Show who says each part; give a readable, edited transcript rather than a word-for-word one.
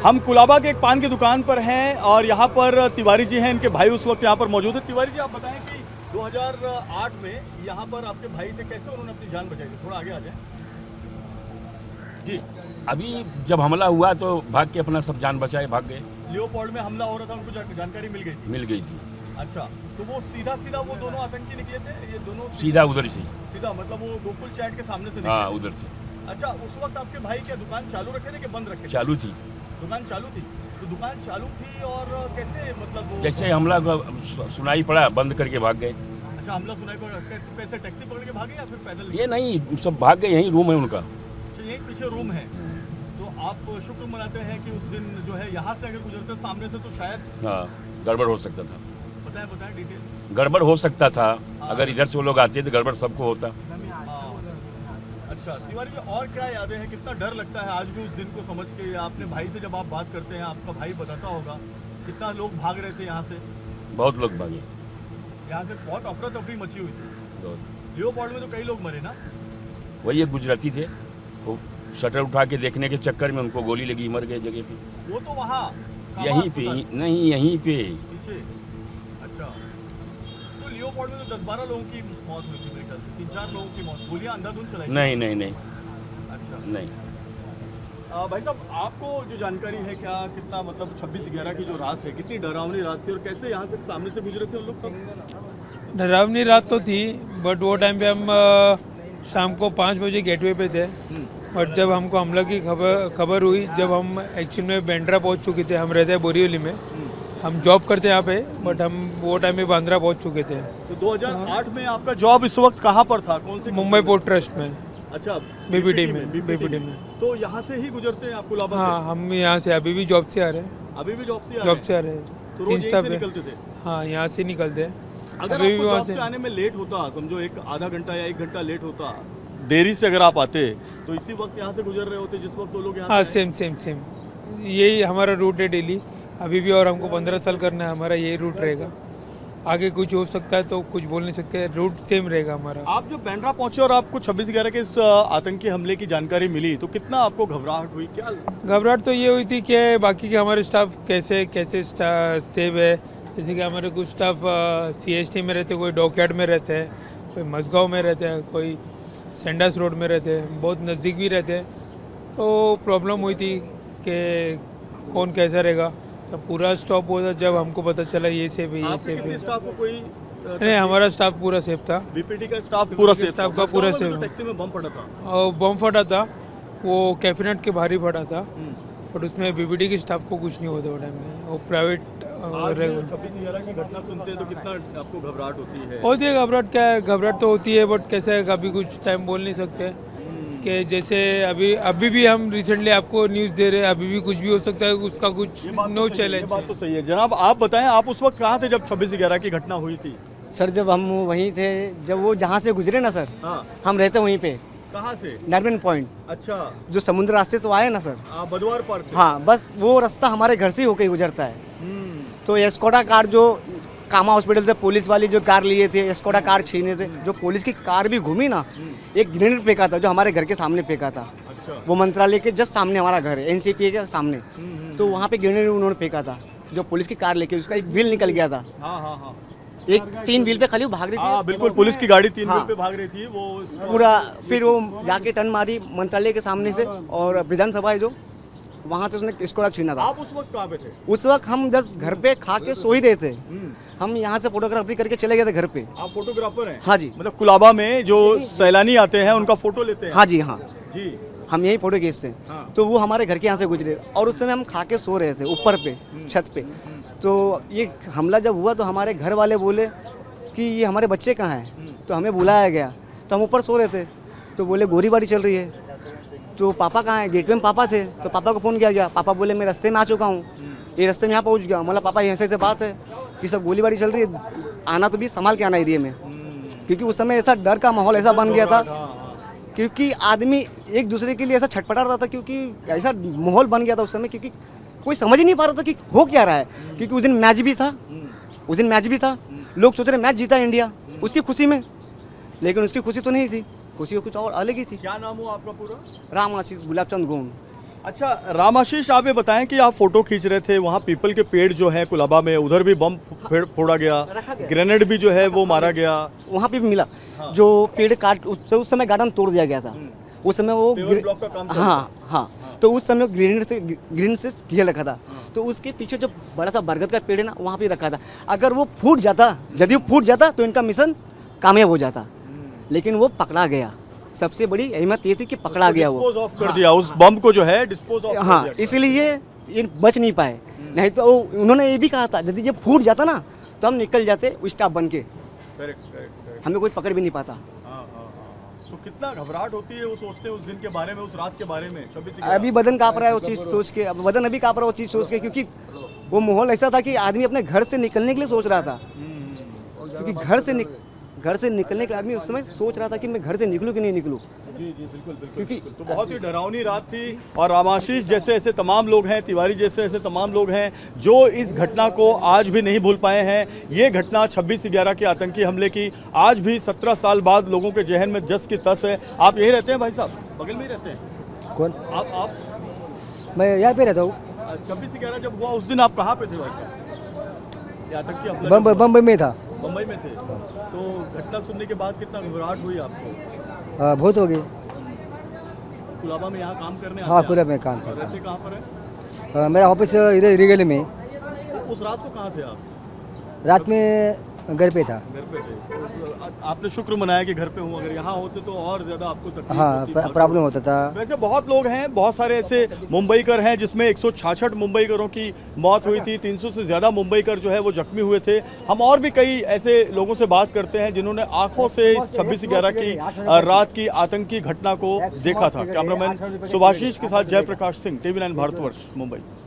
Speaker 1: हम कुलाबा के एक पान की दुकान पर हैं और यहाँ पर तिवारी जी हैं, इनके भाई उस वक्त यहाँ पर मौजूद है। तिवारी जी, आप बताएं कि 2008 में यहाँ पर आपके भाई थे, कैसे उन्होंने अपनी जान बचाई थी? थोड़ा आगे आ जाए जी।
Speaker 2: अभी जब हमला हुआ तो भाग के अपना सब जान बचाए, भाग गए।
Speaker 1: लियोपोल्ड में हमला हो रहा था, उनको जानकारी मिल गई थी?
Speaker 2: मिल गई थी।
Speaker 1: अच्छा, तो वो सीधा वो दोनों आतंकी निकले थे? ये दोनों
Speaker 2: सीधा उधर से?
Speaker 1: सीधा मतलब वो गोकुल चैट के सामने से?
Speaker 2: हाँ, उधर से।
Speaker 1: अच्छा, उस वक्त आपके भाई क्या दुकान चालू रखे थे कि बंद रखे थे?
Speaker 2: चालू थी।
Speaker 1: दुकान चालू थी? तो दुकान चालू थी और कैसे, मतलब वो
Speaker 2: जैसे हमला सुनाई पड़ा बंद करके भाग गए।
Speaker 1: अच्छा, हमला सुनाई पड़ा, कैसे टैक्सी पकड़ के भागे या फिर पैदल?
Speaker 2: ये नहीं, सब भाग गए, यहीं रूम है उनका।
Speaker 1: अच्छा, यहीं पीछे रूम है। तो आप शुक्र मनाते हैं कि उस दिन जो है यहाँ से अगर गुजरते सामने से तो शायद
Speaker 2: हाँ, गड़बड़ हो सकता था।
Speaker 1: बताएं डिटेल।
Speaker 2: गड़बड़ हो सकता था, अगर इधर से वो लोग आते तो गड़बड़ सबको होता।
Speaker 1: अच्छा तिवारी जी, और क्या यादें हैं? कितना डर लगता है आज भी उस दिन को समझ के? अपने भाई से जब आप बात करते हैं, आपका भाई बताता होगा कितना लोग भाग रहे थे यहाँ से?
Speaker 2: बहुत लोग भागे
Speaker 1: यहाँ से, बहुत अफरा तफरी मची हुई थी। लियोपोल्ड में तो कई लोग मरे ना?
Speaker 2: वही एक गुजराती थे, वो शटर उठा के देखने के चक्कर में उनको गोली लगी, मर गए जगह पे।
Speaker 1: वो तो वहाँ
Speaker 2: यहीं पे नहीं, यहीं पे
Speaker 1: पीछे। अच्छा, तो लियोपोल्ड में तो 10-12 लोगों की मौत हुई थी मेरे ख्याल से, 3-4 लोगों की मौत, गोलियां अंधाधुंध चलाई?
Speaker 2: नहीं नहीं नहीं।
Speaker 1: अच्छा
Speaker 2: नहीं।
Speaker 1: भाई साहब, आपको जो जानकारी है क्या, कितना मतलब 26/11 की जो रात है, कितनी डरावनी रात थी और कैसे यहाँ से सामने से गुजरे थे उन लोग सब?
Speaker 3: डरावनी रात तो थी, बट वो टाइम पे हम शाम को 5 बजे गेटवे पे थे। बट जब हमको हमला की खबर हुई, जब हम एक्चुअल में बांद्रा पहुँच चुके थे, हम रहते हैं बोरीवली में, हम जॉब करते हैं यहाँ पे, बट हम वो टाइम में बांद्रा पहुँच चुके थे।
Speaker 1: तो 2008 में आपका जॉब इस वक्त कहाँ पर था? कौन से?
Speaker 3: मुंबई पोर्ट ट्रस्ट में।
Speaker 1: अच्छा,
Speaker 3: बीपीटी में।
Speaker 1: तो यहाँ से ही गुजरते हैं आप कुलाबा?
Speaker 3: हाँ, हम यहाँ से अभी भी जॉब से आ रहे हैं।
Speaker 1: अभी भी जॉब से
Speaker 3: आ रहे हैं।
Speaker 1: तो रोज यहीं से निकलते थे?
Speaker 3: हाँ, यहाँ से निकलते हैं।
Speaker 1: अगर आपको जॉब से आने में लेट होता, समझो एक आधा घंटा या 1 घंटा लेट होता, देरी से अगर आप आते, तो इसी वक्त यहाँ से गुजर रहे होते जिस वक्त वो लोग यहाँ?
Speaker 3: हाँ, सेम यही हमारा रूट है डेली अभी भी, और हमको 15 साल करना है, हमारा यही रूट रहेगा। आगे कुछ हो सकता है तो कुछ बोल नहीं सकते, रूट सेम रहेगा हमारा।
Speaker 1: आप जो बांद्रा पहुंचे और आपको 26/11 के इस आतंकी हमले की जानकारी मिली, तो कितना आपको घबराहट हुई? क्या
Speaker 3: घबराहट तो ये हुई थी कि बाकी के हमारे स्टाफ कैसे सेव है। जैसे कि हमारे कुछ स्टाफ CST में रहते, कोई डॉकयार्ड में रहते हैं, कोई मसगांव में रहते हैं, कोई सेंडास रोड में रहते हैं, बहुत नज़दीक भी रहते हैं। तो प्रॉब्लम हुई थी कि कौन कैसा रहेगा। तो पूरा स्टॉप हुआ था जब हमको पता चला ये सेफ है, ये सेफ है।
Speaker 1: स्टाफ को कोई
Speaker 3: नहीं, हमारा स्टाफ पूरा सेफ था।
Speaker 1: बीपीटी का स्टाफ पूरा सेफ?
Speaker 3: स्टाफ का पूरा सेफ।
Speaker 1: टैक्सी में बम फटा था?
Speaker 3: और बम फटा था, वो कैफिनेट के बाहर ही फटा था, बट उसमें बीपीटी के स्टाफ को कुछ नहीं होता वो टाइम में, वो प्राइवेट।
Speaker 1: 26/11 की घटना सुनते हैं तो कितना आपको घबराहट होती है?
Speaker 3: होती है घबराहट, क्या है घबराहट तो होती है, बट कैसे है कभी कुछ टाइम बोल नहीं सकते कि जैसे अभी भी हम रिसेंटली आपको न्यूज़ दे रहे हैं, अभी भी कुछ भी हो सकता है, उसका कुछ नो चैलेंज।
Speaker 1: ये बात तो सही है। जनाब, आप बताएं, आप उस वक्त कहाँ थे जब 26/11 की घटना हुई थी?
Speaker 4: सर, जब हम वहीं थे, जब वो जहाँ से गुजरे ना सर,
Speaker 1: हाँ।
Speaker 4: हम रहते वहीं पे।
Speaker 1: कहाँ से?
Speaker 4: नरमन पॉइंट।
Speaker 1: अच्छा,
Speaker 4: जो समुद्र रास्ते से वो आए ना सर,
Speaker 1: बदवार पार से?
Speaker 4: हाँ, बस वो रास्ता हमारे घर से ही होकर गुजरता है। तो एस्कोडा कार, जो कामा हॉस्पिटल से पुलिस वाली जो कार लिए थे, एस्कोडा कार छीने थे, जो पुलिस की कार भी घूमी ना, एक ग्रेनेड फेंका था जो हमारे घर के सामने फेंका था।
Speaker 1: अच्छा।
Speaker 4: वो मंत्रालय के जस्ट सामने हमारा घर है, NCPA के सामने। तो वहाँ पे ग्रेनेड उन्होंने फेंका था, जो पुलिस की कार लेके, उसका एक व्हील निकल गया था।
Speaker 1: हाँ।
Speaker 4: एक 3 व्हील पे खाली भाग रही थी।
Speaker 1: बिल्कुल, पुलिस की गाड़ी 3
Speaker 4: हाँ।
Speaker 1: व्हील पे भाग रही थी वो
Speaker 4: पूरा। फिर वो जाके टर्न मारी मंत्रालय के सामने से, और विधानसभा है जो, वहाँ से उसने स्कोडा छीना था।
Speaker 1: आप उस वक्त कहाँ पे थे?
Speaker 4: उस वक्त हम जस्ट घर पे खा के सो ही रहे थे। हम यहाँ से फोटोग्राफी करके चले गए थे घर पे।
Speaker 1: आप फोटोग्राफर हैं?
Speaker 4: हाँ जी।
Speaker 1: मतलब कुलाबा में जो सैलानी आते हैं उनका फोटो लेते हैं?
Speaker 4: हाँ जी, हाँ
Speaker 1: जी,
Speaker 4: हम यही फोटो खींचते हैं।
Speaker 1: हाँ।
Speaker 4: तो वो हमारे घर के यहाँ से गुजरे, और उस समय हम खा के सो रहे थे ऊपर पे, छत पे। तो ये हमला जब हुआ तो हमारे घर वाले बोले कि ये हमारे बच्चे कहाँ हैं, तो हमें बुलाया गया। तो हम ऊपर सो रहे थे, तो बोले गोलीबारी चल रही है। तो पापा कहाँ हैं? गेटवे में पापा थे। तो पापा को फ़ोन किया गया, पापा बोले मैं रास्ते में आ चुका हूँ, ये रास्ते में यहाँ पहुँच गया। मतलब पापा ऐसे ऐसे बात है कि सब गोलीबारी चल रही है, आना तो भी संभाल के आना एरिया में, क्योंकि उस समय ऐसा डर का माहौल ऐसा बन गया था, क्योंकि आदमी एक दूसरे के लिए ऐसा छटपटा रहा था, क्योंकि ऐसा माहौल बन गया था उस समय, क्योंकि कोई समझ ही नहीं पा रहा था कि हो क्या रहा है। क्योंकि उस दिन मैच भी था, लोग सोच रहे मैच जीता इंडिया उसकी खुशी में, लेकिन उसकी खुशी तो नहीं थी, खुशी कुछ और अलग ही थी।
Speaker 1: क्या नाम हो आपका पूरा?
Speaker 4: राम आशीष गुलाबचंद गोंड।
Speaker 1: अच्छा रामाशीष, आप ये बताएं कि आप फोटो खींच रहे थे, वहाँ पीपल के पेड़ जो है कुलाबा में, उधर भी बम फोड़ा गया, ग्रेनेड भी जो है वो मारा गया।
Speaker 4: वहाँ पे भी मिला
Speaker 1: हाँ।
Speaker 4: जो पेड़ काट उस समय गार्डन तोड़ दिया गया था। उस समय वो
Speaker 1: पेवर ब्लॉक का काम चल रहा
Speaker 4: हाँ हाँ, तो उस समय ग्रीन से घेर रखा था। तो उसके पीछे जो बड़ा सा बरगद का पेड़ है ना, वहाँ पे रखा था। अगर वो फूट जाता, यदि वो फूट जाता तो इनका मिशन कामयाब हो जाता, लेकिन वो पकड़ा गया। सबसे बड़ी अहमियत ये थी कि पकड़ा गया वो।
Speaker 1: डिस्पोज ऑफ कर दिया, उस बम को जो है डिस्पोज ऑफ कर
Speaker 4: हाँ,
Speaker 1: दिया।
Speaker 4: इसलिए ये बच नहीं पाए। नहीं तो उन्होंने ये भी कहा था यदि ये फूट जाता ना तो हम निकल जाते स्टाफ बन के,
Speaker 1: करेक्ट।
Speaker 4: हमें कोई पकड़ भी नहीं पाता।
Speaker 1: हाँ। तो कितना घबराहट होती है वो सोचते हैं उस दिन के बारे में, उस रात के बारे में। 26
Speaker 4: अभी बदन काँप रहा है वो चीज़ सोच के, अब बदन अभी काँप रहा है वो चीज़ सोच के, क्योंकि वो माहौल ऐसा था कि आदमी अपने घर से निकलने के लिए सोच रहा था। क्योंकि घर से निकलने के लिए आदमी उस समय सोच रहा था कि मैं घर से निकलूं कि नहीं निकलूं।
Speaker 1: जी बिल्कुल
Speaker 4: क्योंकि
Speaker 1: तो बहुत ही डरावनी रात थी। और रामाशीष जैसे ऐसे तमाम लोग हैं, तिवारी जैसे ऐसे तमाम लोग हैं जो इस घटना को आज भी नहीं भूल पाए हैं। ये घटना 26/11 के आतंकी हमले की आज भी 17 साल बाद लोगों के जहन में जस की तस है। आप यहीं रहते हैं भाई साहब, बगल में ही रहते हैं?
Speaker 4: कौन?
Speaker 1: आप
Speaker 4: मैं यहाँ पे रहता हूँ।
Speaker 1: 26/11 जब हुआ उस दिन आप कहाँ पे थे भाई साहब? ये आतंकी हमला
Speaker 4: बम्बई में था।
Speaker 1: मुंबई में थे। तो घटना सुनने के बाद कितना घबराहट हुई आपको?
Speaker 4: बहुत हो गई।
Speaker 1: कुलाबा में यहाँ काम करने
Speaker 4: हाँ,
Speaker 1: आते हैं
Speaker 4: कुलाबा में
Speaker 1: आप?
Speaker 4: काम
Speaker 1: और
Speaker 4: करता
Speaker 1: रहते कहाँ पर है?
Speaker 4: मेरा ऑफिस इधर रिगल में।
Speaker 1: तो उस रात को कहाँ थे आप?
Speaker 4: रात में घर पे था।
Speaker 1: घर पे थे। तो आपने शुक्र मनाया कि घर पे हूँ, अगर यहाँ होते तो और ज़्यादा आपको तकलीफ
Speaker 4: हाँ,
Speaker 1: होती,
Speaker 4: प्रॉब्लम होता था।
Speaker 1: वैसे बहुत लोग हैं, बहुत सारे ऐसे मुंबईकर हैं जिसमें 166 मुंबईकरों की मौत हुई थी, 300 से ज़्यादा मुंबईकर जो है वो जख्मी हुए थे। हम और भी कई ऐसे लोगों से बात करते हैं जिन्होंने आंखों से 26/11 की रात की आतंकी घटना को देखा था। कैमरामैन सुभाषीष के साथ जयप्रकाश सिंह, TV9 भारतवर्ष, मुंबई।